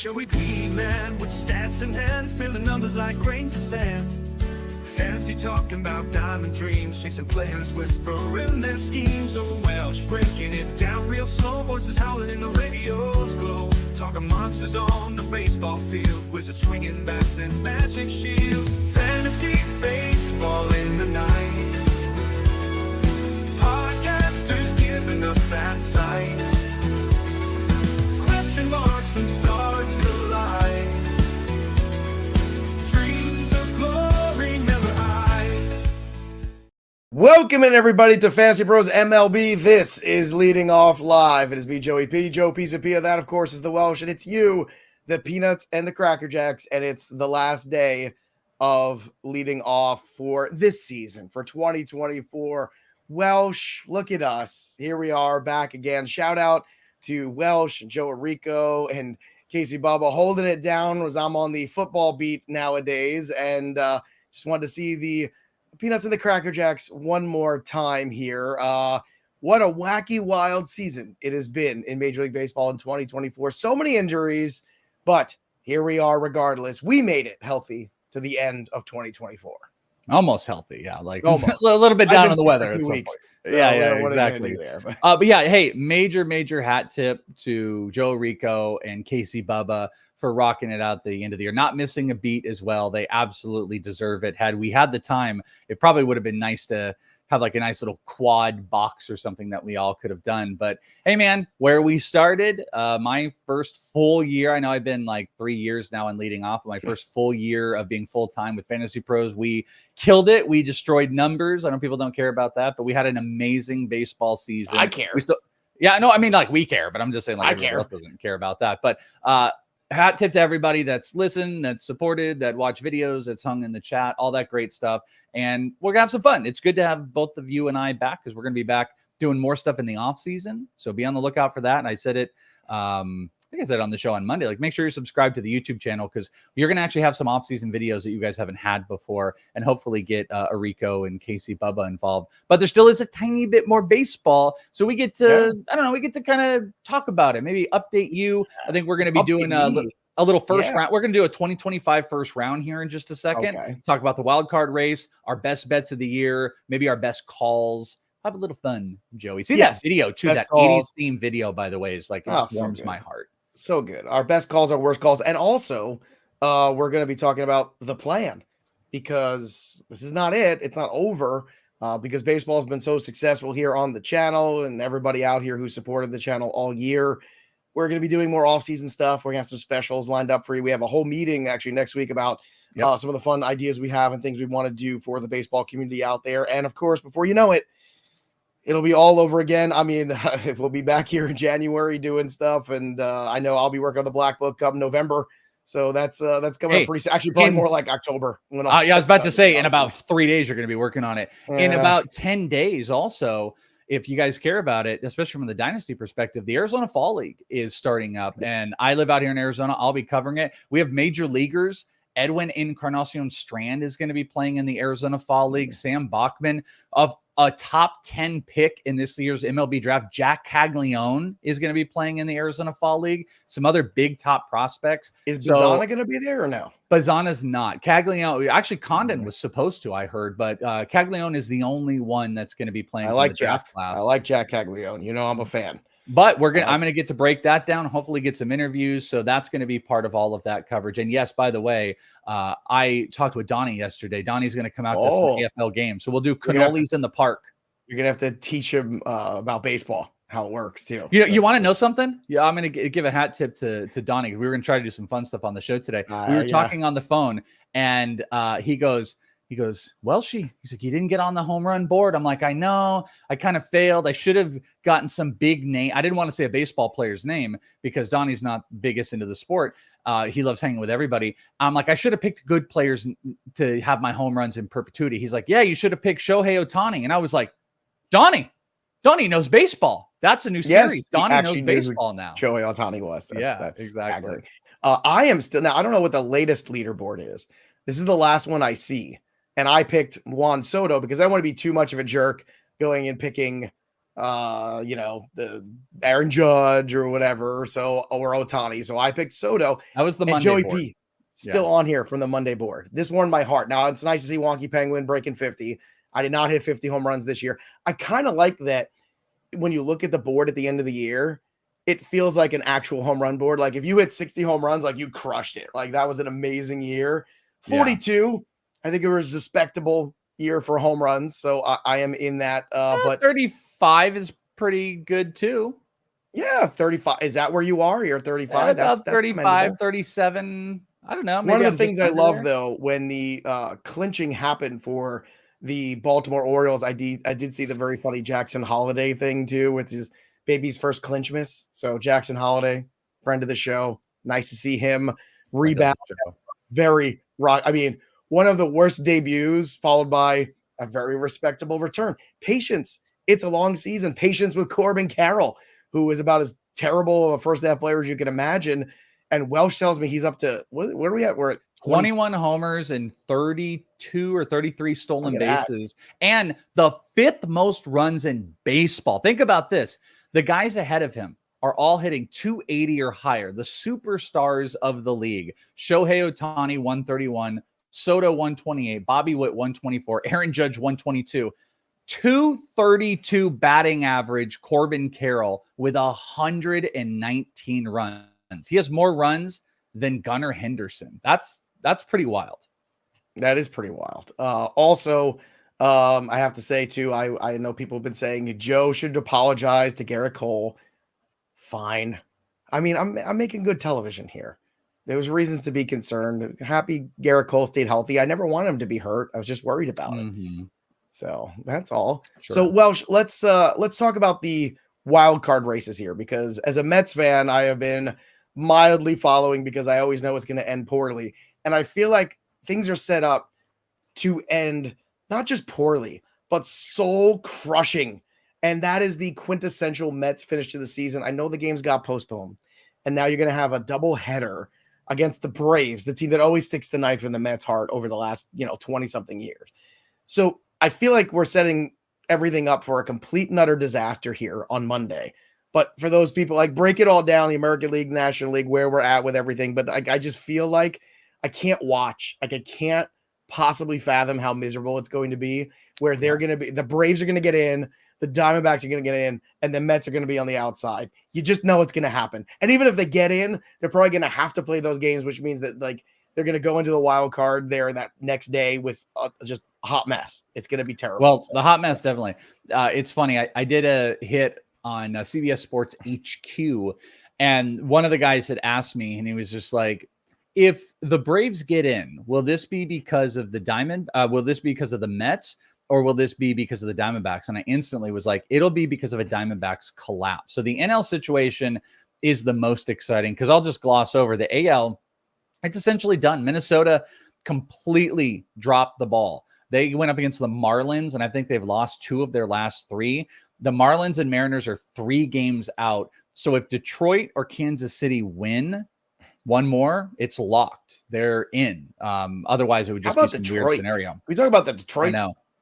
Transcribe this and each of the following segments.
Joey P, man, with stats and hands, filling numbers like grains of sand. Fantasy talking about diamond dreams, chasing players, whispering their schemes. Oh, Welsh, breaking it down real slow, voices howling in the radio's glow. Talking monsters on the baseball field, wizards swinging bats and magic shields. Fantasy baseball in the night, podcasters giving us that sight. Question marks and stars collide, dreams of glory never hide. Welcome in, everybody, to FantasyPros MLB. This is Leading Off Live. It is me, Joey P. Joe Pisapia. That, of course, is the Welsh, and it's you, the Peanuts and the Cracker Jacks, and it's the last day of leading off for this season, for 2024. Welsh, look at us. Here we are back again. Shout out to Welsh and Joe Rico and Casey Bubba holding it down as I'm on the football beat nowadays, and just wanted to see the Peanuts and the Cracker Jacks one more time here. What a wacky, wild season it has been in Major League Baseball in 2024. So many injuries, but here we are regardless. We made it healthy to the end of 2024. Almost healthy, yeah. Like Almost. a little bit down on the weather. A few at some weeks. point. So, yeah, what exactly. There, but yeah, hey, major hat tip to Joe Rico and Casey Bubba for rocking it out the end of the year, not missing a beat as well. They absolutely deserve it. Had we had the time, it probably would have been nice to have like a nice little quad box or something that we all could have done. But hey, man, where we started, my first full year, I know I've been like 3 years now in leading off, my first full year of being full-time with FantasyPros, we killed it. We destroyed numbers. I know people don't care about that, but we had an amazing baseball season. I care. Yeah, no, I mean, like, we care, but I'm just saying, like, I everyone care. else doesn't care about that. But hat tip to everybody that's listened, that's supported, that watch videos, that's hung in the chat, all that great stuff. And we're gonna have some fun. It's good to have both of you and I back, because we're gonna be back doing more stuff in the off season. So be on the lookout for that. And I said it, I think I said on the show on Monday, like, make sure you're subscribed to the YouTube channel, because you're going to actually have some off-season videos that you guys haven't had before, and hopefully get Rico and Casey Bubba involved. But there still is a tiny bit more baseball, so we get to, I don't know, we get to kind of talk about it, maybe update you. I think we're going to be doing a little first round. We're going to do a 2025 first round here in just a second. Okay. Talk about the wild card race, our best bets of the year, maybe our best calls. Have a little fun, Joey. See that video too, that 80s theme video, by the way, is like, it just warms my heart. So good. Our best calls, our worst calls. And also, we're going to be talking about the plan, because this is not it. It's not over, because baseball has been so successful here on the channel, and everybody out here who supported the channel all year. We're going to be doing more off-season stuff. We're going to have some specials lined up for you. We have a whole meeting actually next week about some of the fun ideas we have and things we want to do for the baseball community out there. And of course, before you know it, it'll be all over again. I mean, we'll be back here in January doing stuff, and I know I'll be working on the Black Book come November, so that's coming up pretty soon. Actually, probably more like October. When I was about to say, in about 3 days, you're going to be working on it. Yeah. In about 10 days, also, if you guys care about it, especially from the dynasty perspective, the Arizona Fall League is starting up, and I live out here in Arizona. I'll be covering it. We have major leaguers. Edwin Encarnacion Strand is going to be playing in the Arizona Fall League. Sam Bachman, of a top 10 pick in this year's MLB draft, Jack Caglione, is going to be playing in the Arizona Fall League. Some other big top prospects. Is Bazzana going to be there or no? Bazzana's not. Caglione, actually Condon was supposed to, I heard, but Caglione is the only one that's going to be playing. I like Jack. Class. I like Jack Caglione. You know, I'm a fan. But I'm going to get to break that down, hopefully get some interviews. So that's going to be part of all of that coverage. And yes, by the way, I talked with Donnie yesterday. Donnie's going to come out to some AFL games. So we'll do cannolis in the park. You're going to have to teach him about baseball, how it works too. You know, you want to know something? Yeah, I'm going to give a hat tip to Donnie. We were going to try to do some fun stuff on the show today. We were talking on the phone, and he goes, Welshie, he's like, you didn't get on the home run board. I'm like, I know, I kind of failed. I should have gotten some big name. I didn't want to say a baseball player's name, because Donnie's not biggest into the sport. He loves hanging with everybody. I'm like, I should have picked good players to have my home runs in perpetuity. He's like, yeah, you should have picked Shohei Ohtani. And I was like, Donnie knows baseball. That's a new series. Donnie knows baseball now. Shohei Ohtani was. That's exactly. I am still, now I don't know what the latest leaderboard is. This is the last one I see. And I picked Juan Soto because I don't want to be too much of a jerk going and picking the Aaron Judge or whatever. So, or Otani. So I picked Soto. That was the and Monday Joey board. P still on here from the Monday board. This warmed my heart. Now it's nice to see Wonky Penguin breaking 50. I did not hit 50 home runs this year. I kind of like that when you look at the board at the end of the year, it feels like an actual home run board. Like if you hit 60 home runs, like you crushed it. Like that was an amazing year. 42, I think it was a respectable year for home runs. So I am in that. But 35 is pretty good too. Yeah, 35. Is that where you are? You're 35. Yeah, that's 35, 37. I don't know. Maybe One of the I'm things just I love there. though, when the clinching happened for the Baltimore Orioles, I did see the very funny Jackson Holiday thing too, with his baby's first clinch miss. So Jackson Holiday, friend of the show, nice to see him rebound. Very rock. I mean, one of the worst debuts followed by a very respectable return. Patience. It's a long season. Patience with Corbin Carroll, who is about as terrible of a first half player as you can imagine. And Welsh tells me he's up to where are we at? We're at 21 homers and 32 or 33 stolen bases, and the 5th most runs in baseball. Think about this. The guys ahead of him are all hitting 280 or higher. The superstars of the league: Shohei Ohtani 131, Soto 128, Bobby Witt 124, Aaron Judge 122. 232 batting average, Corbin Carroll with 119 runs. He has more runs than Gunnar Henderson. That's pretty wild. That is pretty wild. Also, I have to say too, I know people have been saying Joe should apologize to Garrett Cole. Fine. I mean, I'm making good television here. There was reasons to be concerned. Happy Garrett Cole stayed healthy. I never wanted him to be hurt. I was just worried about it. So that's all. Sure. So Welsh, let's talk about the wild card races here, because as a Mets fan, I have been mildly following because I always know it's going to end poorly. And I feel like things are set up to end not just poorly, but soul crushing. And that is the quintessential Mets finish to the season. I know the games got postponed, and now you're going to have a double header against the Braves, the team that always sticks the knife in the Mets' heart over the last, 20 something years. So I feel like we're setting everything up for a complete and utter disaster here on Monday. But for those people, like, break it all down, the American League, National League, where we're at with everything. But I just feel like I can't watch. Like, I can't possibly fathom how miserable it's going to be, where they're going to be, the Braves are going to get in, the Diamondbacks are going to get in, and the Mets are going to be on the outside. You just know it's going to happen. And even if they get in, they're probably going to have to play those games, which means that, like, they're going to go into the wild card there that next day with just a hot mess. It's going to be terrible. Well, the hot mess, definitely. It's funny. I did a hit on CBS Sports HQ, and one of the guys had asked me, and he was just like, if the Braves get in, will this be because of the will this be because of the Mets, or will this be because of the Diamondbacks? And I instantly was like, it'll be because of a Diamondbacks collapse. So the NL situation is the most exciting, because I'll just gloss over the AL. It's essentially done. Minnesota completely dropped the ball. They went up against the Marlins, and I think they've lost 2 of their last 3. The Marlins and Mariners are 3 games out. So if Detroit or Kansas City win one more, it's locked. They're in. Otherwise, it would just be some Detroit? weird scenario. We talk about the Detroit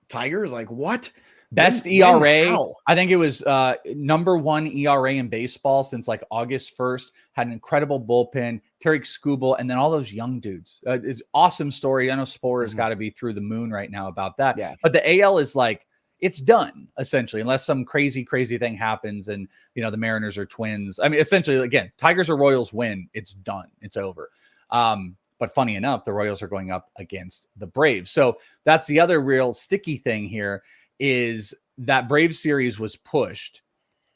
Tigers. Like, what? Best ERA. I think it was number 1 ERA in baseball since like August 1st. Had an incredible bullpen. Tarek Skubal, and then all those young dudes. It's awesome story. I know Sporer's got to be through the moon right now about that. Yeah. But the AL is like, it's done essentially, unless some crazy thing happens and the Mariners or Twins. I mean, essentially, again, Tigers or Royals win, it's done. It's over. But funny enough, the Royals are going up against the Braves. So that's the other real sticky thing here, is that Braves series was pushed.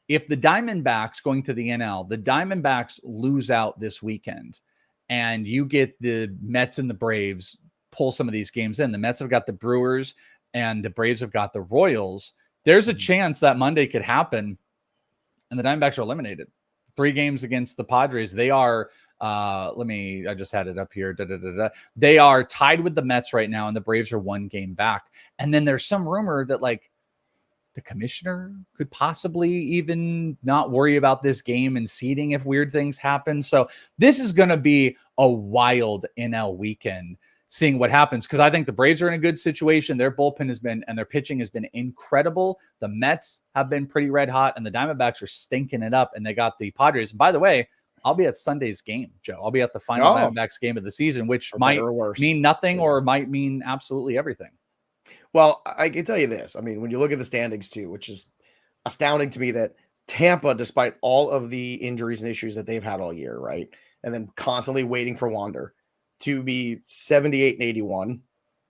If the Diamondbacks, going to the NL, the Diamondbacks lose out this weekend, and you get the Mets and the Braves pull some of these games in. The Mets have got the Brewers, and the Braves have got the Royals. There's a chance that Monday could happen, and the Diamondbacks are eliminated. 3 games against the Padres. They are, I just had it up here. They are tied with the Mets right now, and the Braves are 1 game back. And then there's some rumor that, like, the commissioner could possibly even not worry about this game and seeding if weird things happen. So this is going to be a wild NL weekend. seeing what happens, because I think the Braves are in a good situation. Their bullpen has been, and their pitching has been incredible. The Mets have been pretty red hot, and the Diamondbacks are stinking it up, and they got the Padres. And by the way, I'll be at Sunday's game, Joe. I'll be at the final Diamondbacks game of the season, which might mean nothing or might mean absolutely everything. Well, I can tell you this. I mean, when you look at the standings too, which is astounding to me, that Tampa, despite all of the injuries and issues that they've had all year, right, and then constantly waiting for Wander, to be 78 and 81.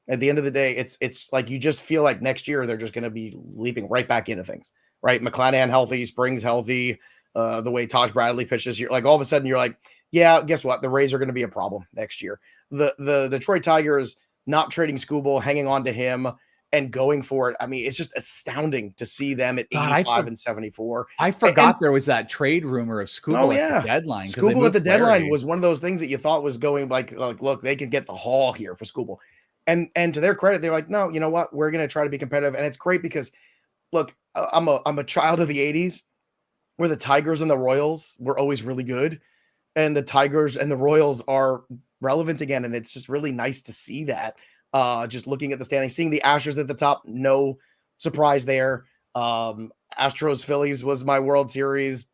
At the end of the day, it's like you just feel like next year they're just going to be leaping right back into things, right? McClanahan healthy, Springs healthy, the way Taj Bradley pitches, you're like all of a sudden you're like, yeah, guess what? The Rays are going to be a problem next year. The Detroit Tigers not trading Skubal, hanging on to him and going for it. I mean, it's just astounding to see them at 85 and 74. I forgot there was that trade rumor of Skubal at the deadline. Skubal at the deadline was one of those things that you thought was going like, look, they can get the haul here for Skubal. And to their credit, they're like, no, you know what? We're going to try to be competitive. And it's great because, look, I'm a child of the 80s where the Tigers and the Royals were always really good. And the Tigers and the Royals are relevant again. And it's just really nice to see that. Just looking at the standings, seeing the Astros at the top, no surprise there. Astros Phillies was my World Series.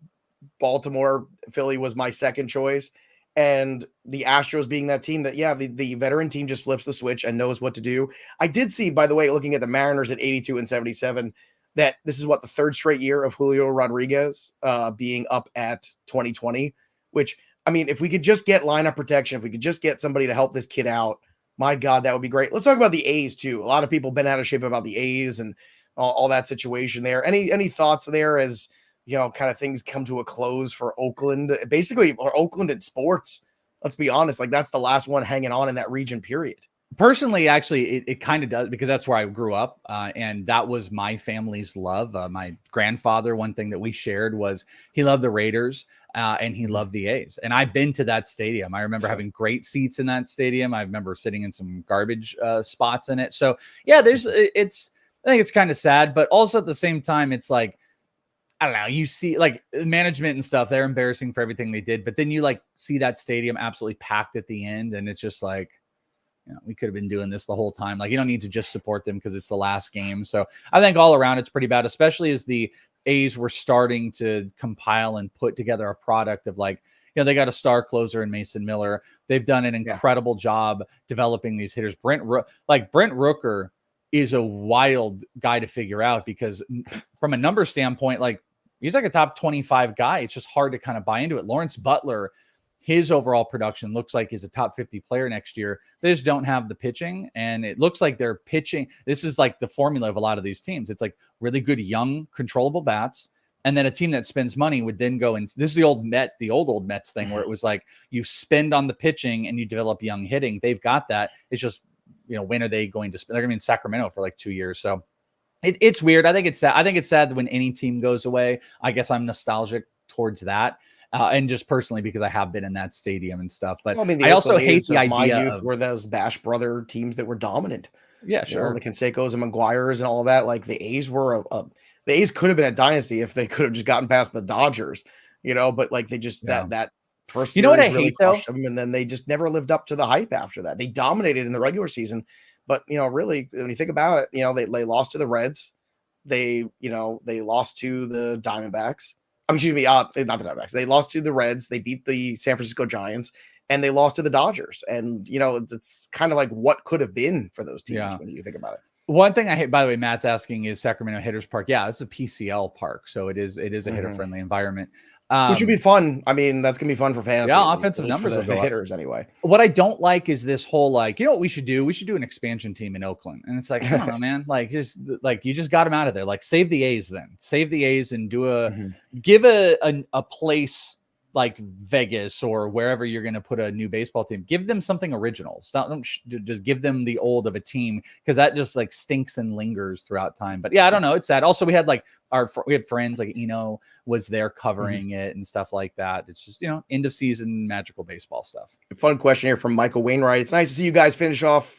Baltimore Philly was my second choice. And the Astros being that team that, the veteran team just flips the switch and knows what to do. I did see, by the way, looking at the Mariners at 82 and 77, that this is the third straight year of Julio Rodriguez being up at 2020, which, I mean, if we could just get lineup protection, if we could just get somebody to help this kid out, my God, that would be great. Let's talk about the A's too. A lot of people been out of shape about the A's and all that situation there. Any thoughts there as, kind of things come to a close for Oakland, basically, or Oakland in sports? Let's be honest. Like, that's the last one hanging on in that region, period. Personally, actually, it kind of does, because that's where I grew up. And that was my family's love. My grandfather, one thing that we shared was he loved the Raiders and he loved the A's. And I've been to that stadium. I remember having great seats in that stadium. I remember sitting in some garbage spots in it. So yeah, I think it's kind of sad, but also at the same time, it's like, I don't know, you see like management and stuff, they're embarrassing for everything they did, but then you like see that stadium absolutely packed at the end. And it's just like, we could have been doing this the whole time. Like, you don't need to just support them because it's the last game. So I think all around it's pretty bad, especially as the A's were starting to compile and put together a product of like, they got a star closer in Mason Miller. They've done an incredible job developing these hitters. Brent Rooker is a wild guy to figure out, because from a number standpoint, like, he's like a top 25 guy. It's just hard to kind of buy into it. Lawrence Butler, his overall production looks like he's a top 50 player next year. They just don't have the pitching, and it looks like they're pitching. This is like the formula of a lot of these teams. It's like really good, young, controllable bats. And then a team that spends money would then go, and this is the old Mets thing, where it was like you spend on the pitching and you develop young hitting. They've got that. It's just, when are they going to spend? They're going to be in Sacramento for like 2 years. So it's weird. I think it's sad. I think it's sad when any team goes away. I guess I'm nostalgic towards that. And just personally, because I have been in that stadium and stuff, but I also hate the idea my youth were those Bash brother teams that were dominant. Yeah, sure. The Canseco's and McGuire's and all that. Like, the A's were the A's could have been a dynasty if they could have just gotten past the Dodgers, but like they just that first series what I really hate though, them, and then they just never lived up to the hype after that. They dominated in the regular season, but really, when you think about it, they lost to the Reds, they lost to the Diamondbacks. Excuse me, not the Diamondbacks. They lost to the Reds. They beat the San Francisco Giants, and they lost to the Dodgers. And it's kind of like what could have been for those teams when you think about it. One thing I hate, by the way, Matt's asking, is Sacramento Hitters Park. Yeah, it's a PCL park, so it is a hitter friendly environment. Which should be fun. I mean, that's gonna be fun for fantasy. Yeah, offensive numbers for the hitters anyway. What I don't like is this whole like, what we should do? We should do an expansion team in Oakland, and it's like, I don't know, man. Like, you just got them out of there. Like, save the A's then. Save the A's and do give a place like Vegas or wherever you're going to put a new baseball team. Give them something original. Don't just give them the old of a team, because that just like stinks and lingers throughout time. But yeah, I don't know. It's sad. Also, we had like we had friends like Eno was there covering it and stuff like that. It's just, end of season magical baseball stuff. Fun question here from Michael Wainwright. It's nice to see you guys finish off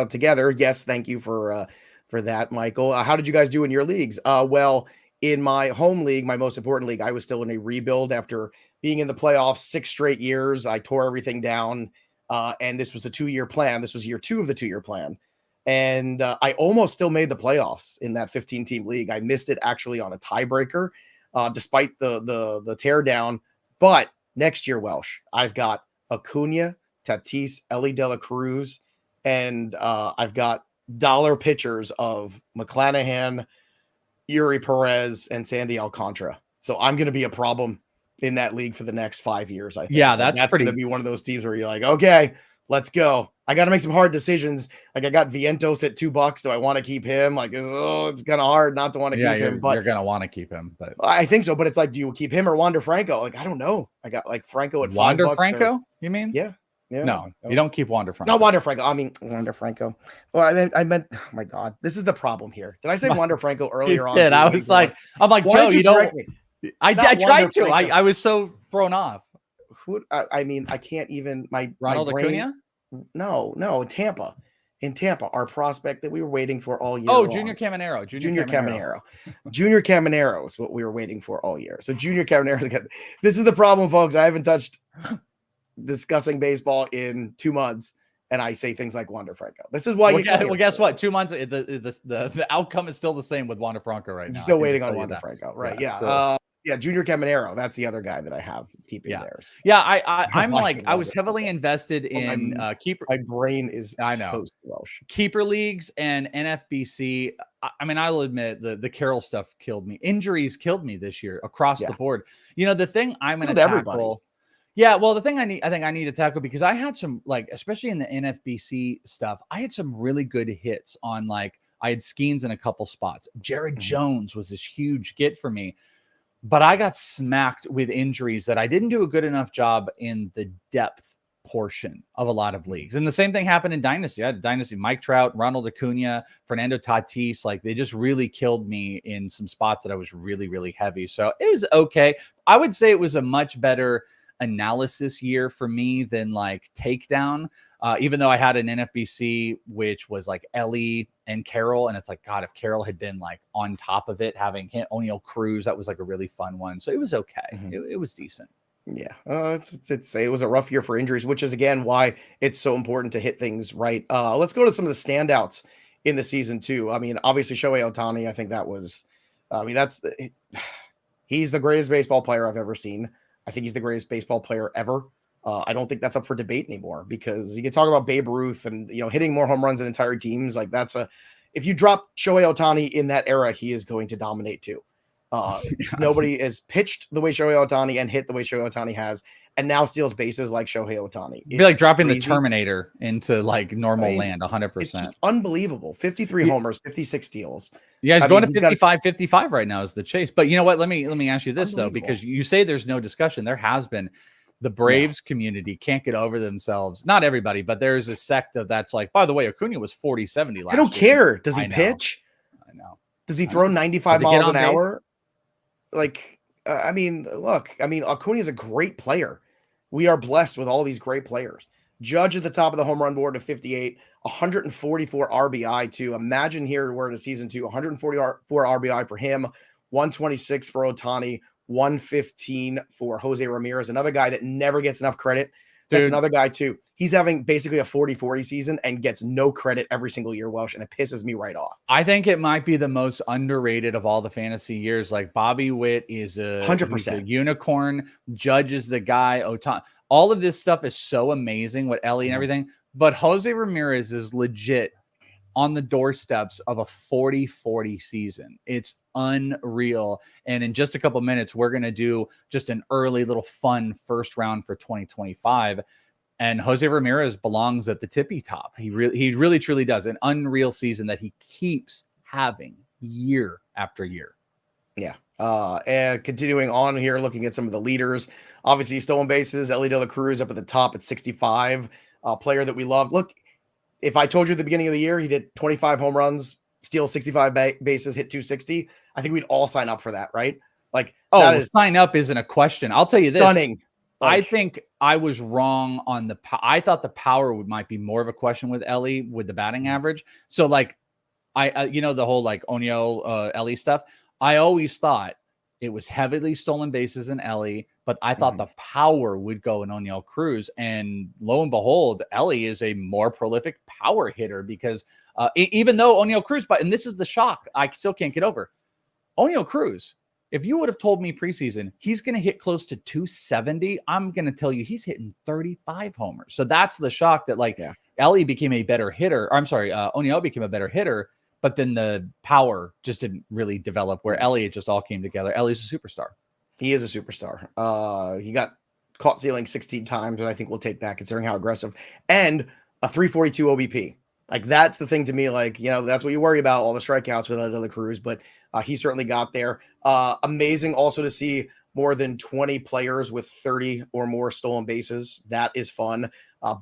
together. Yes, thank you for that, Michael. How did you guys do in your leagues? Well, in my home league, my most important league, I was still in a rebuild after being in the playoffs 6 straight years. I tore everything down. And this was a 2-year plan. This was year 2 of the 2-year plan. And I almost still made the playoffs in that 15-team league. I missed it actually on a tiebreaker, despite the tear down. But next year, Welsh, I've got Acuna, Tatis, Ellie De La Cruz, and I've got dollar pitchers of McClanahan, Yuri Perez, and Sandy Alcantara. So I'm going to be a problem in that league for the next 5 years, I think. Yeah, that's going to be one of those teams where you're like, okay, let's go. I got to make some hard decisions. Like I got Vientos at $2. Do I want to keep him? Like, oh, it's kind of hard not to want to keep him. But you're going to want to keep him. But I think so. But it's like, do you keep him or Wander Franco? Like, I don't know. I got like Franco at $5. Wander Franco, you mean? Yeah. No, you don't keep Wander Franco. Not Wander Franco. I mean, Wander Franco. Well, I meant, oh my God, this is the problem here. Did I say Wander Franco earlier on? I was like, Joe, you don't. I tried to. I was so thrown off. I mean, I can't even. Ronald Acuna? No, Tampa. In Tampa, our prospect that we were waiting for all year. Oh, Junior Caminero. Junior Caminero is what we were waiting for all year. So Junior Caminero. This is the problem, folks. I haven't touched discussing baseball in 2 months, and I say things like Wander Franco. This is why guess what? 2 months, the outcome is still the same with Wander Franco right now. Still waiting on Wander Franco, right? Yeah. Junior Caminero. That's the other guy that I have keeping there. So. Yeah, I'm like, I was heavily invested in keeper. My brain is toast, Welsh. Keeper leagues and NFBC. I mean, I'll admit the Carroll stuff killed me. Injuries killed me this year across the board. You know, the thing I'm going to tackle. Yeah, well, the thing I think I need to tackle, because I had some, like, especially in the NFBC stuff, I had some really good hits on, like, I had Skeens in a couple spots. Jared Jones was this huge get for me, but I got smacked with injuries that I didn't do a good enough job in the depth portion of a lot of leagues. And the same thing happened in Dynasty. I had Dynasty, Mike Trout, Ronald Acuna, Fernando Tatis. Like, they just really killed me in some spots that I was really, really heavy. So it was okay. I would say it was a much better analysis year for me than like takedown, even though I had an NFBC which was like Ellie and Carroll, and it's like, God, if Carroll had been like on top of it, having hit O'Neal Cruz, that was like a really fun one. So it was okay. It was decent. Yeah, it was a rough year for injuries, which is again why it's so important to hit things right. Let's go to some of the standouts in the season too. I mean, obviously Shohei Ohtani, I think that was, he's the greatest baseball player I've ever seen. I think he's the greatest baseball player ever. I don't think that's up for debate anymore, because you can talk about Babe Ruth and, hitting more home runs than entire teams. Like, if you drop Shohei Ohtani in that era, he is going to dominate too. Nobody has pitched the way Shohei Ohtani and hit the way Shohei Ohtani has, and now steals bases like Shohei Ohtani. It'd be like dropping the Terminator into like normal land 100%. It's just unbelievable. 53 homers, 56 steals. Yeah, he's going to 55 right now is the chase. But you know what? Let me ask you this though, because you say there's no discussion. There has been. The Braves community can't get over themselves. Not everybody, but there's a sect of that's like, by the way, Acuna was 40-70 last year. I don't care. Does he pitch? I know. Does he throw 95 miles an hour? Like, Acuna is a great player. We are blessed with all these great players. Judge at the top of the home run board at 58, 144 RBI too. Imagine here we're in a season 2, 144 RBI for him, 126 for Ohtani, 115 for Jose Ramirez, another guy that never gets enough credit. That's another guy too. He's having basically a 40-40 season and gets no credit every single year, Welsh, and it pisses me right off. I think it might be the most underrated of all the fantasy years. Like, Bobby Witt is 100% unicorn. Judge is the guy. Ohtani. All of this stuff is so amazing with Ellie and everything, but Jose Ramirez is legit on the doorsteps of a 40-40 season. It's unreal. And in just a couple minutes, we're going to do just an early little fun first round for 2025. And Jose Ramirez belongs at the tippy top. He really truly does. An unreal season that he keeps having year after year. Yeah. And continuing on here, looking at some of the leaders, obviously stolen bases, Ellie De La Cruz up at the top at 65, player that we love. Look, if I told you at the beginning of the year, he did 25 home runs, steal 65 bases, hit 260, I think we'd all sign up for that, right? Like, sign up isn't a question. I'll tell you this. Stunning. I think I was wrong on I thought the power might be more of a question with Ellie with the batting average. So like, the whole like O'Neal Ellie stuff. I always thought It was heavily stolen bases in Ellie, but I thought the power would go in O'Neal Cruz. And lo and behold, Ellie is a more prolific power hitter because even though O'Neal Cruz, and this is the shock I still can't get over. O'Neal Cruz, if you would have told me preseason he's going to hit close to 270, I'm going to tell you he's hitting 35 homers. So that's the shock that Ellie became a better hitter. Or I'm sorry, O'Neal became a better hitter, but then the power just didn't really develop where Ellie, it just all came together. Ellie's a superstar. He is a superstar. He got caught stealing 16 times, and I think we'll take that considering how aggressive, and a 342 OBP. Like, that's the thing to me. Like, that's what you worry about, all the strikeouts with other Cruz, but he certainly got there. Amazing also to see more than 20 players with 30 or more stolen bases. That is fun.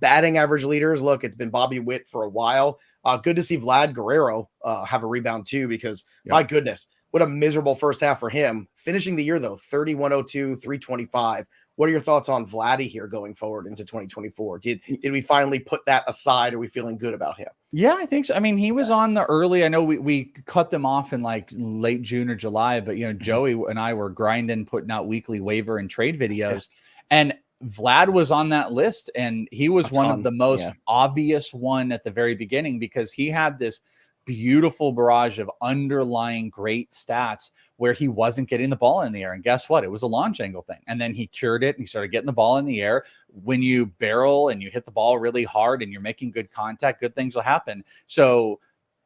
Batting average leaders. Look, it's been Bobby Witt for a while. Good to see Vlad Guerrero have a rebound too, because my goodness, what a miserable first half for him. Finishing the year though, 3102, 325. What are your thoughts on Vladdy here going forward into 2024? Did we finally put that aside? Are we feeling good about him? Yeah, I think so. I mean, he was on the early. I know we cut them off in like late June or July, but Joey and I were grinding, putting out weekly waiver and trade videos, and Vlad was on that list, and he was one of the most obvious one at the very beginning because he had this beautiful barrage of underlying great stats where he wasn't getting the ball in the air. And guess what? It was a launch angle thing. And then he cured it and he started getting the ball in the air. When you barrel and you hit the ball really hard and you're making good contact, good things will happen. So,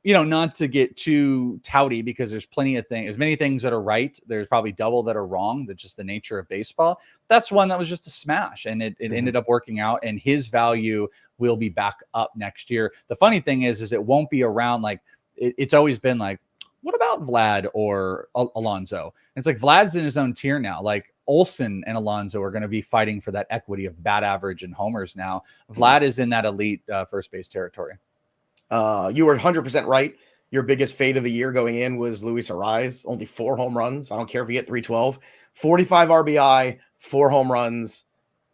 not to get too touty because there's plenty of things, as many things that are right. There's probably double that are wrong. That's just the nature of baseball. That's one that was just a smash, and it ended up working out, and his value will be back up next year. The funny thing is it won't be around like it's always been like, what about Vlad or Alonso? And it's like Vlad's in his own tier now. Like Olsen and Alonso are going to be fighting for that equity of bat average and homers now. Vlad is in that elite first base territory. You were 100% right. Your biggest fade of the year going in was Luis Ariz. Only 4 home runs. I don't care if you get 312. 45 RBI, 4 home runs.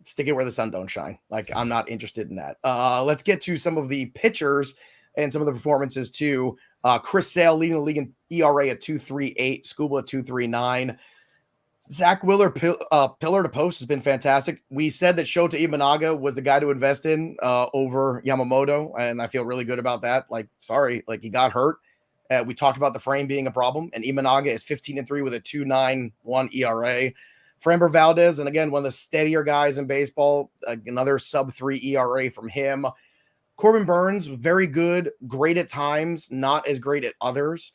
Stick it where the sun don't shine. Like, I'm not interested in that. Let's get to some of the pitchers and some of the performances too. Chris Sale leading the league in ERA at 2.38, Scuba at 2.39. Zach Wheeler, pillar to post, has been fantastic. We said that Shota Imanaga was the guy to invest in over Yamamoto, and I feel really good about that. He got hurt. We talked about the frame being a problem, and Imanaga is 15-3 with a 2.91 ERA. Framber Valdez, and again, one of the steadier guys in baseball, another sub-3 ERA from him. Corbin Burns, very good, great at times, not as great at others.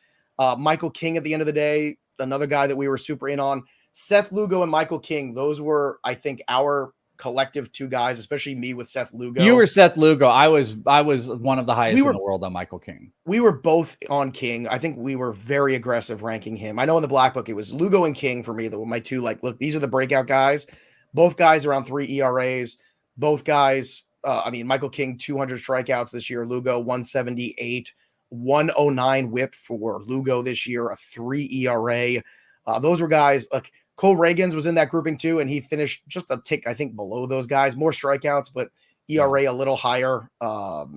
Michael King at the end of the day, another guy that we were super in on. Seth Lugo and Michael King, those were, I think, our collective 2 guys, especially me with Seth Lugo. You were Seth Lugo. I was one of the highest in the world on Michael King. We were both on King. I think we were very aggressive ranking him. I know in the Black Book it was Lugo and King for me that were my 2. Like, look, these are the breakout guys. Both guys around 3 ERAs. Both guys. Michael King 200 strikeouts this year. Lugo 178, 109 WHIP for Lugo this year. A 3 ERA. Those were guys like. Cole Reagans was in that grouping too, and he finished just a tick, I think, below those guys. More strikeouts, but ERA a little higher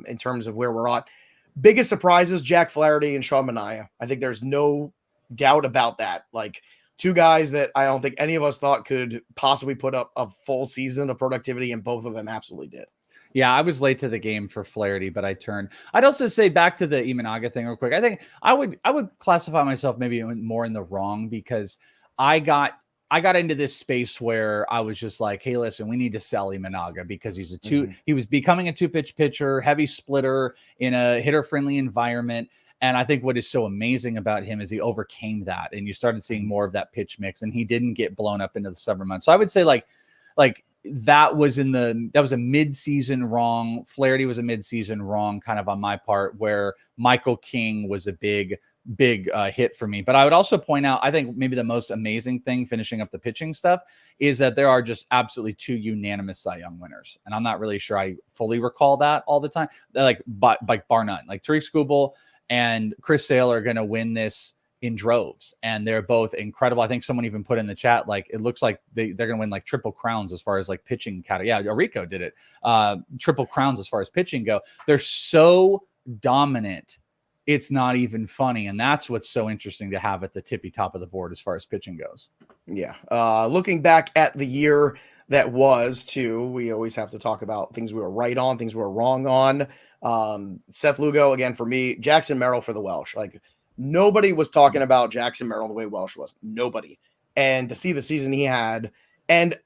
in terms of where we're at. Biggest surprises, Jack Flaherty and Sean Manaea. I think there's no doubt about that. Like, 2 guys that I don't think any of us thought could possibly put up a full season of productivity, and both of them absolutely did. Yeah, I was late to the game for Flaherty, but I turned. I'd also say back to the Imanaga thing real quick. I think I would classify myself maybe more in the wrong because I got into this space where I was just like, hey, listen, we need to sell Imanaga because he's he was becoming a 2-pitch pitcher, heavy splitter in a hitter-friendly environment. And I think what is so amazing about him is he overcame that. And you started seeing more of that pitch mix, and he didn't get blown up into the summer months. So I would say like that was a mid-season wrong. Flaherty was a mid-season wrong kind of on my part, where Michael King was a big hit for me. But I would also point out, I think maybe the most amazing thing finishing up the pitching stuff is that there are just absolutely 2 unanimous Cy Young winners. And I'm not really sure I fully recall that all the time. They're bar none. Like Tariq Skubal and Chris Sale are going to win this in droves, and they're both incredible. I think someone even put in the chat, like, it looks like they're going to win like triple crowns as far as like pitching category. Yeah, Arico did it. Triple crowns as far as pitching go. They're so dominant it's not even funny. And that's what's so interesting to have at the tippy top of the board as far as pitching goes. Yeah. Looking back at the year that was, too, we always have to talk about things we were right on, things we were wrong on. Seth Lugo, again, for me, Jackson Merrill for the Welsh. Like, nobody was talking about Jackson Merrill the way Welsh was. Nobody. And to see the season he had, and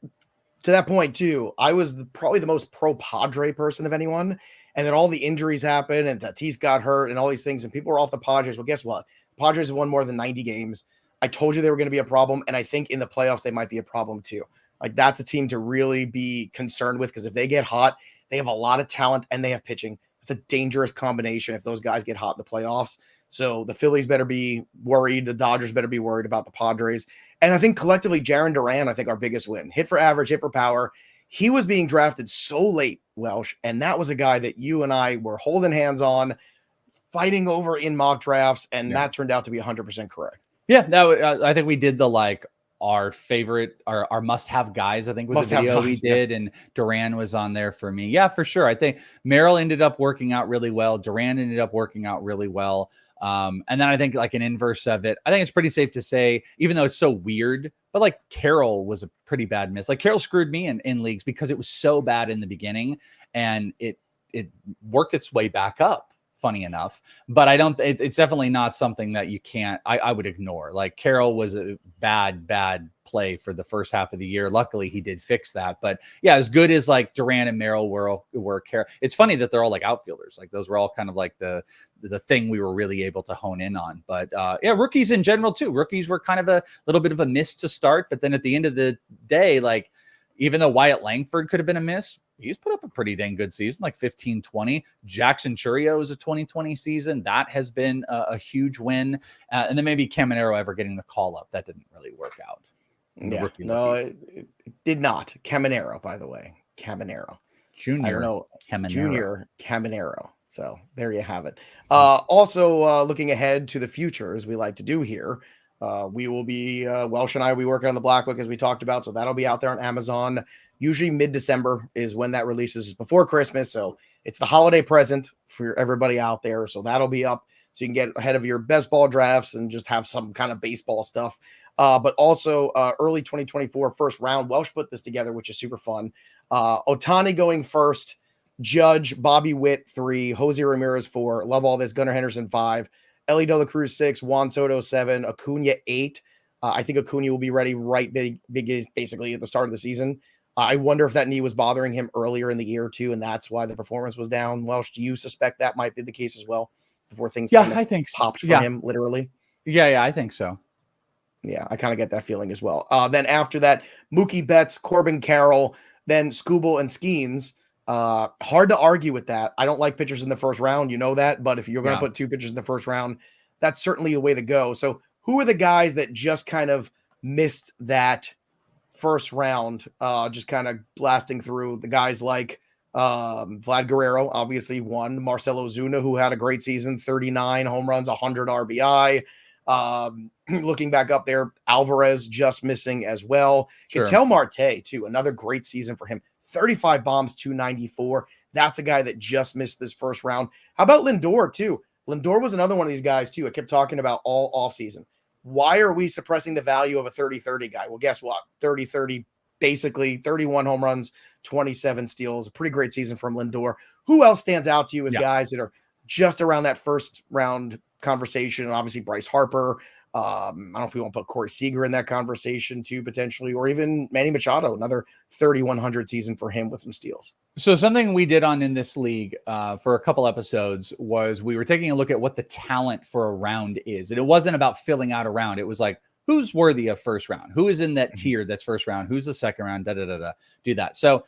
to that point, too, I was probably the most pro-Padre person of anyone. And then all the injuries happened, and Tatis got hurt, and all these things, and people were off the Padres. Well, guess what? Padres have won more than 90 games. I told you they were going to be a problem, and I think in the playoffs they might be a problem too. Like, that's a team to really be concerned with, because if they get hot, they have a lot of talent and they have pitching. It's a dangerous combination if those guys get hot in the playoffs. So the Phillies better be worried. The Dodgers better be worried about the Padres. And I think collectively, Jarren Duran, I think our biggest win. Hit for average, hit for power. He was being drafted so late, Welsh, and that was a guy that you and I were holding hands on, fighting over in mock drafts, and that turned out to be 100% correct. Yeah, I think we did our favorite, our must-have guys, I think was the video we did, and Duran was on there for me. Yeah, for sure. I think Merrill ended up working out really well. Duran ended up working out really well. And then I think like an inverse of it, I think it's pretty safe to say, even though it's so weird, but like Carroll was a pretty bad miss. Like Carroll screwed me in leagues because it was so bad in the beginning, and it worked its way back up. Funny enough, but it's definitely not something that you can't, I would ignore. Like Carroll was a bad play for the first half of the year. Luckily he did fix that, but yeah, as good as like Duran and Merrill were Carroll. It's funny that they're all like outfielders. Like those were all kind of like the thing we were really able to hone in on. But yeah, rookies in general too. Rookies were kind of a little bit of a miss to start, but then at the end of the day, like even though Wyatt Langford could have been a miss, he's put up a pretty dang good season, like 15-20. Jackson Churio is a 2020 season. That has been a huge win. And then maybe Caminero ever getting the call up. That didn't really work out. Yeah, no, it did not. Caminero, by the way. Caminero. Junior. I don't know. Caminero. Junior Caminero. So there you have it. Also, looking ahead to the future, as we like to do here, we will be, Welsh and I will be working on the Black Book, as we talked about. So that'll be out there on Amazon. Usually mid-December is when that releases, before Christmas. So it's the holiday present for everybody out there. So that'll be up so you can get ahead of your best ball drafts and just have some kind of baseball stuff. But also early 2024 first round, Welsh put this together, which is super fun. Ohtani going first, Judge, Bobby Witt 3, Jose Ramirez 4, love all this, Gunnar Henderson 5, Ellie De La Cruz 6, Juan Soto 7, Acuna 8. I think Acuna will be ready basically at the start of the season. I wonder if that knee was bothering him earlier in the year too, and that's why the performance was down. Welsh, do you suspect that might be the case as well before things I think popped for him, literally? Yeah, I think so. Yeah, I kind of get that feeling as well. Then after that, Mookie Betts, Corbin Carroll, then Skubal and Skeens. Hard to argue with that. I don't like pitchers in the first round, you know that, but if you're going to put two pitchers in the first round, that's certainly the way to go. So who are the guys that just kind of missed that first round, just kind of blasting through? The guys like Vlad Guerrero, obviously one. Marcelo Zuna, who had a great season, 39 home runs, 100 RBI. Looking back up there, Alvarez just missing as well. Sure. Ketel Marte, too, another great season for him. 35 bombs, 294. That's a guy that just missed this first round. How about Lindor, too? Lindor was another one of these guys, too. I kept talking about all offseason. Why are we suppressing the value of a 30-30 guy? Well, guess what? 30-30, basically 31 home runs, 27 steals. A pretty great season from Lindor. Who else stands out to you as guys that are just around that first round conversation? And obviously Bryce Harper. I don't know if we want to put Corey Seager in that conversation too, potentially, or even Manny Machado, another 3,100 season for him with some steals. So something we did in this league for a couple episodes was we were taking a look at what the talent for a round is. And it wasn't about filling out a round. It was like, who's worthy of first round? Who is in that tier that's first round? Who's the second round? Do that. So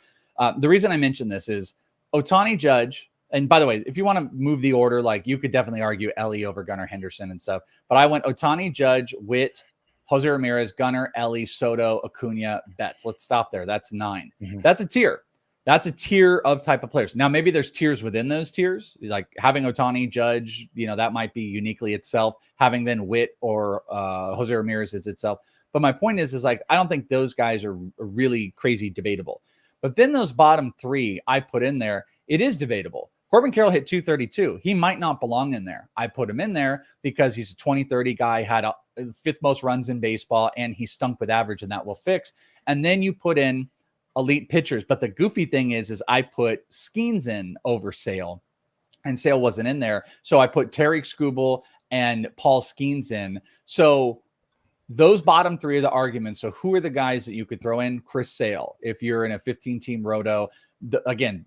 the reason I mentioned this is Ohtani, Judge. And by the way, if you want to move the order, like you could definitely argue Ellie over Gunnar Henderson and stuff. But I went Ohtani, Judge, Witt, Jose Ramirez, Gunnar, Ellie, Soto, Acuna, Betts. Let's stop there. That's 9. That's a tier. That's a tier of type of players. Now, maybe there's tiers within those tiers. Like having Ohtani, Judge, that might be uniquely itself. Having then Witt or Jose Ramirez is itself. But my point is like, I don't think those guys are really crazy debatable. But then those bottom 3 I put in there, it is debatable. Corbin Carroll hit 232. He might not belong in there. I put him in there because he's a 20-30 guy, had a fifth most runs in baseball, and he stunk with average, and that will fix. And then you put in elite pitchers. But the goofy thing is I put Skeens in over Sale, and Sale wasn't in there. So I put Terry Skubal and Paul Skeens in. So those bottom three are the arguments. So who are the guys that you could throw in? Chris Sale, if you're in a 15-team roto. Again,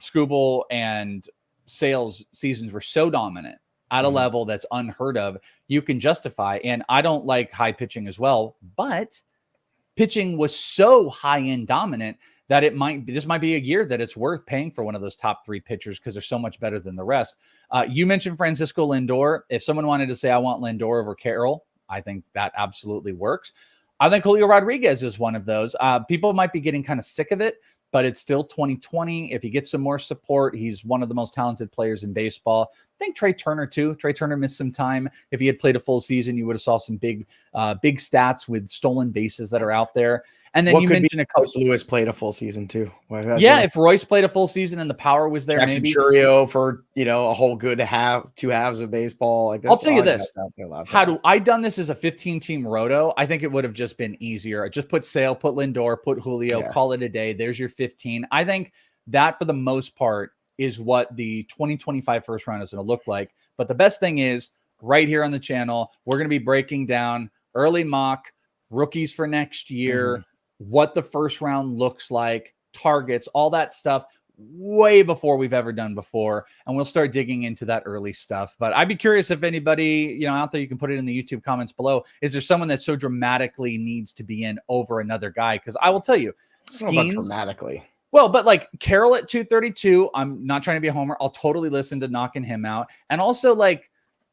Skubal and Sale's seasons were so dominant at a level that's unheard of. You can justify, and I don't like high pitching as well, but pitching was so high-end dominant that this might be a year that it's worth paying for one of those top three pitchers because they're so much better than the rest. You mentioned Francisco Lindor. If someone wanted to say, I want Lindor over Carroll, I think that absolutely works. I think Julio Rodriguez is one of those. People might be getting kind of sick of it, but it's still 2020. If he gets some more support, he's one of the most talented players in baseball. I think Trey Turner too. Trey Turner missed some time. If he had played a full season, you would have saw some big stats with stolen bases that are out there. And then you mentioned a couple. Lewis played a full season too. If Royce played a full season and the power was there, Jackson maybe Churio for a whole good two halves of baseball. Like, I'll tell you this: had I done this as a 15-team roto, I think it would have just been easier. Just put Sale, put Lindor, put Julio, call it a day. There's your 15. I think that for the most part is what the 2025 first round is going to look like. But the best thing is right here on the channel, we're going to be breaking down early mock rookies for next year, what the first round looks like, targets, all that stuff way before we've ever done before. And we'll start digging into that early stuff. But I'd be curious if anybody, out there, you can put it in the YouTube comments below. Is there someone that so dramatically needs to be in over another guy? Because I will tell you, dramatically. Well, but like Carroll at 232, I'm not trying to be a homer. I'll totally listen to knocking him out. And also like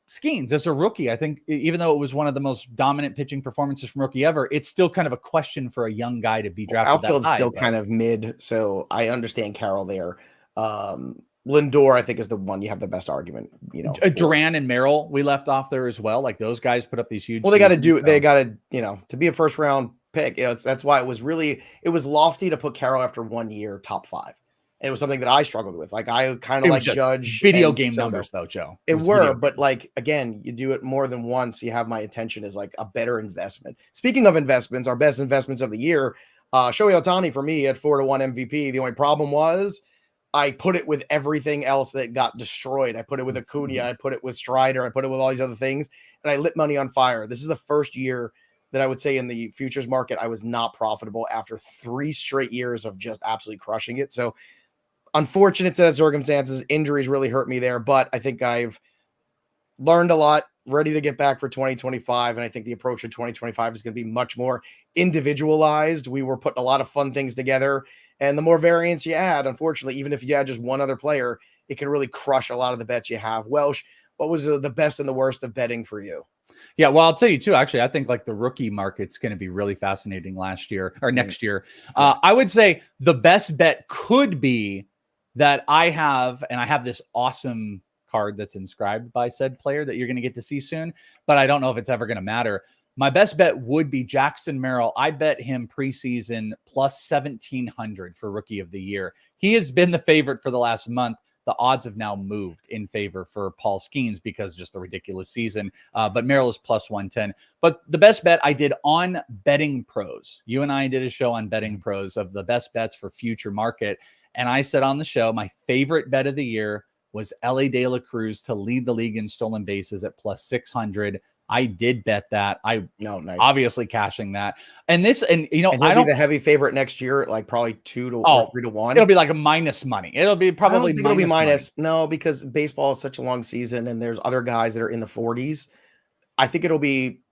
Skeens as a rookie, I think even though it was one of the most dominant pitching performances from rookie ever, it's still kind of a question for a young guy to be drafted. Outfield's still kind of mid, so I understand Carroll there. Lindor, I think, is the one you have the best argument. Duran and Merrill, we left off there as well. Like those guys put up these huge. Well, they got to to be a first round pick. That's why it was lofty to put Carroll after 1 year top 5. And it was something that I struggled with. Like I kind of like Judge video game numbers though, Joe. But like, again, you do it more than once. You have my attention as like a better investment. Speaking of investments, our best investments of the year, Shohei Ohtani for me at 4-1 MVP. The only problem was I put it with everything else that got destroyed. I put it with Acuna. I put it with Strider. I put it with all these other things. And I lit money on fire. This is the first year that I would say in the futures market, I was not profitable after 3 straight years of just absolutely crushing it. So unfortunate set of circumstances, injuries really hurt me there, but I think I've learned a lot, ready to get back for 2025. And I think the approach to 2025 is going to be much more individualized. We were putting a lot of fun things together, and the more variance you add, unfortunately, even if you add just one other player, it can really crush a lot of the bets you have. Welsh, what was the best and the worst of betting for you? Yeah, well, I'll tell you too. Actually, I think like the rookie market's going to be really fascinating next year. I would say the best bet could be that I have this awesome card that's inscribed by said player that you're going to get to see soon, but I don't know if it's ever going to matter. My best bet would be Jackson Merrill. I bet him preseason plus 1,700 for rookie of the year. He has been the favorite for the last month. The odds have now moved in favor for Paul Skeens because just the ridiculous season. But Merrill is plus 110. But the best bet I did on Betting Pros. You and I did a show on Betting Pros of the best bets for future market. And I said on the show, my favorite bet of the year was Elly De La Cruz to lead the league in stolen bases at plus 600. I did bet that. Obviously cashing that. And I don't be the heavy favorite next year, like probably 2 to 3 to 1. It'll be like a minus money. It'll be probably it'll be minus. No, because baseball is such a long season and there's other guys that are in the 40s. I think it'll be,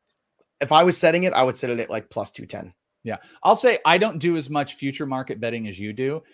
if I was setting it, I would set it at like plus 210. Yeah. I'll say I don't do as much future market betting as you do.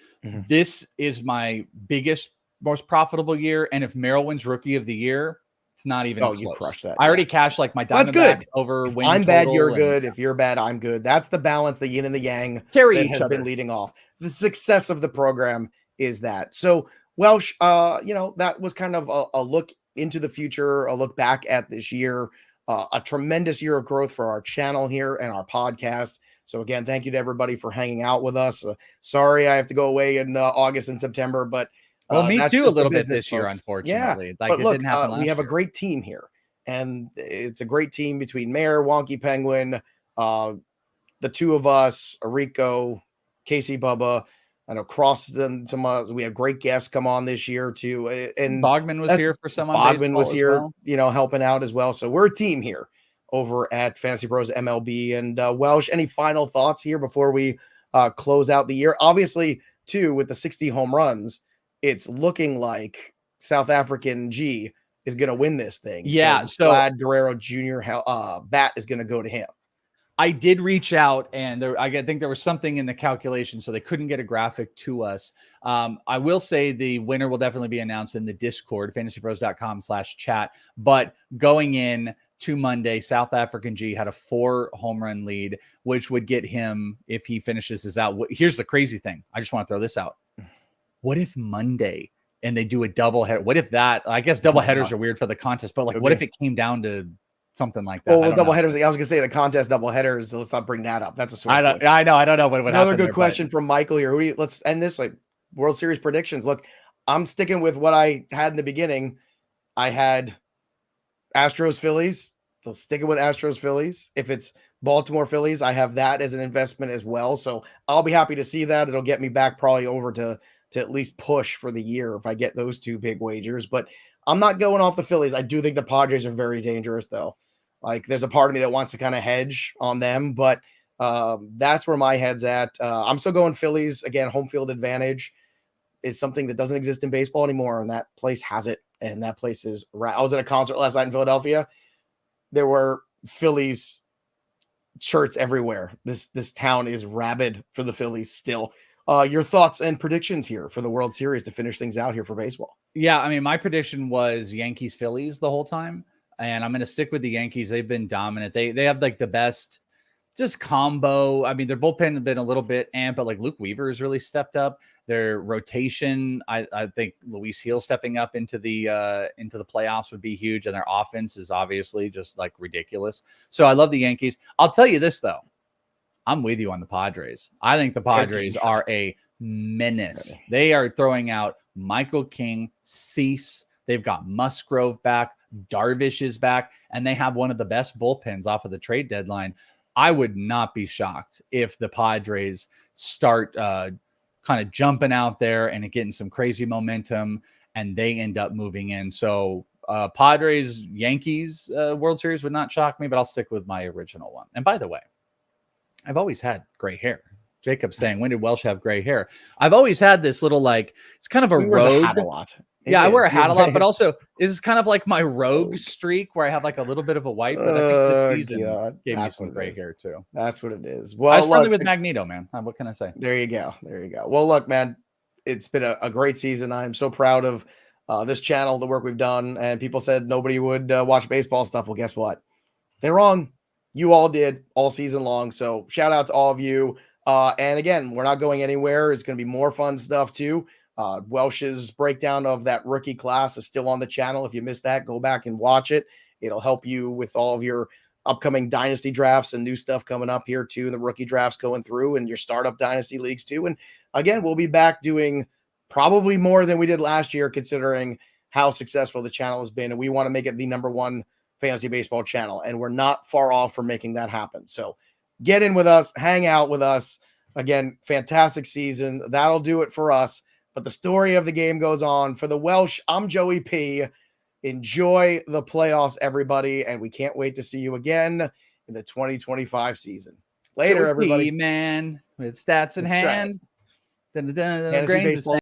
This is my biggest, most profitable year. And if Merrill wins rookie of the year, it's not even close. You crushed that. I already cashed like my Diamondback over win. I'm bad, you're good. If you're bad, I'm good. That's the balance, the yin and the yang that has been leading off. The success of the program is that. So Welsh, that was kind of a look into the future, a look back at this year, a tremendous year of growth for our channel here and our podcast. So again, thank you to everybody for hanging out with us. Sorry I have to go away in August and September, but Well, me That's too, a just the little bit business, this year, folks. Yeah, unfortunately. Like but it look, didn't happen we last have a year. great team here, and it's a great team between Mayor, Wonky Penguin, the two of us, Arico, Casey Bubba, and across them, we have great guests come on this year too. And Bogman was here for some on Bogman was baseball as here, well. you know, helping out as well. So we're a team here over at Fantasy Pros MLB. And Welsh, any final thoughts here before we close out the year? Obviously, too, with the 60 home runs, it's looking like South African G is going to win this thing. Yeah, so Vlad Guerrero Jr. bat is going to go to him. I did reach out, and I think there was something in the calculation, so they couldn't get a graphic to us. I will say the winner will definitely be announced in the Discord, fantasypros.com/chat. But going in to Monday, South African G had a 4 home run lead, which would get him, if he finishes this out. Here's the crazy thing. I just want to throw this out. What if Monday and they do a doubleheader? What if that? I guess doubleheaders are weird for the contest, but like, what if it came down to something like that? Well, double headers. I was gonna say the contest double headers. So let's not bring that up. That's a sort of I know. I don't know what would happen. Another good question from Michael here. Let's end this like World Series predictions. Look, I'm sticking with what I had in the beginning. I had Astros Phillies. They'll stick it with Astros Phillies. If it's Baltimore Phillies, I have that as an investment as well. So I'll be happy to see that. It'll get me back probably over to at least push for the year if I get those 2 big wagers. But I'm not going off the Phillies. I do think the Padres are very dangerous, though. Like, there's a part of me that wants to kind of hedge on them, but that's where my head's at. I'm still going Phillies. Again, home field advantage is something that doesn't exist in baseball anymore, and that place has it, and that place is I was at a concert last night in Philadelphia. There were Phillies shirts everywhere. This town is rabid for the Phillies still. Your thoughts and predictions here for the World Series to finish things out here for baseball? Yeah, I mean, my prediction was Yankees-Phillies the whole time. And I'm going to stick with the Yankees. They've been dominant. They have like the best just combo. I mean, their bullpen have been a little bit but like Luke Weaver has really stepped up. Their rotation, I think Luis Heel stepping up into the playoffs would be huge. And their offense is obviously just like ridiculous. So I love the Yankees. I'll tell you this, though. I'm with you on the Padres. I think the Padres are a menace. They are throwing out Michael King, Cease. They've got Musgrove back. Darvish is back, and they have one of the best bullpens off of the trade deadline. I would not be shocked if the Padres start kind of jumping out there and getting some crazy momentum, and they end up moving in. So Padres, Yankees World Series would not shock me, but I'll stick with my original one. And by the way, I've always had gray hair. Jacob's saying, when did Welsh have gray hair? I've always had this little, like, it's kind of a rogue. Hat a lot. I wear a hat a lot, but also this is kind of like my rogue streak where I have like a little bit of a white, but I think this season gave me some gray hair too. That's what it is. Well, I was friendly with Magneto, man. What can I say? There you go. Well, look, man, it's been a great season. I'm so proud of this channel, the work we've done, and people said nobody would watch baseball stuff. Well, guess what? They're wrong. You all did all season long. So shout out to all of you. And again, we're not going anywhere. It's going to be more fun stuff too. Welsh's breakdown of that rookie class is still on the channel. If you missed that, go back and watch it. It'll help you with all of your upcoming dynasty drafts and new stuff coming up here too. And the rookie drafts going through and your startup dynasty leagues too. And again, we'll be back doing probably more than we did last year, considering how successful the channel has been. And we want to make it the #1 fantasy baseball channel. And we're not far off from making that happen. So get in with us, hang out with us. Again, fantastic season. That'll do it for us. But the story of the game goes on. For the Welsh, I'm Joey P. Enjoy the playoffs, everybody. And we can't wait to see you again in the 2025 season. Later, Joey everybody. P, man, with stats in hand. Fantasy baseball.